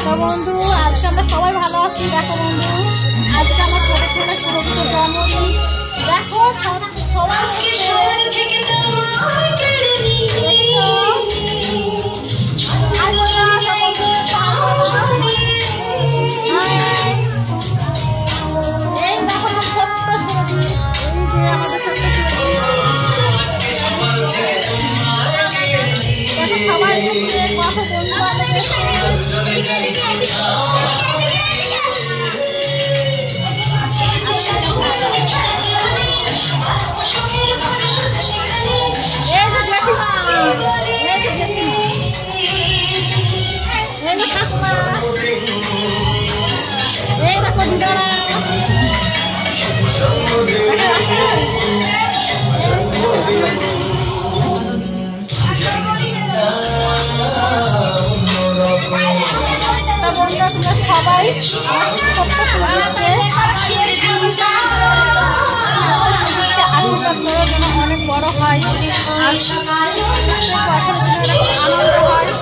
তো বন্ধু আজকে আমরা সবাই ভালো আছি। দেখো বন্ধু আজকে আমার ছোট ছেলে সুরক্ষিত জন্মদিন। দেখো সবাই সবাই আশীর্বাদ করার জন্য অনেক বড় হয় আর আনন্দ হয়।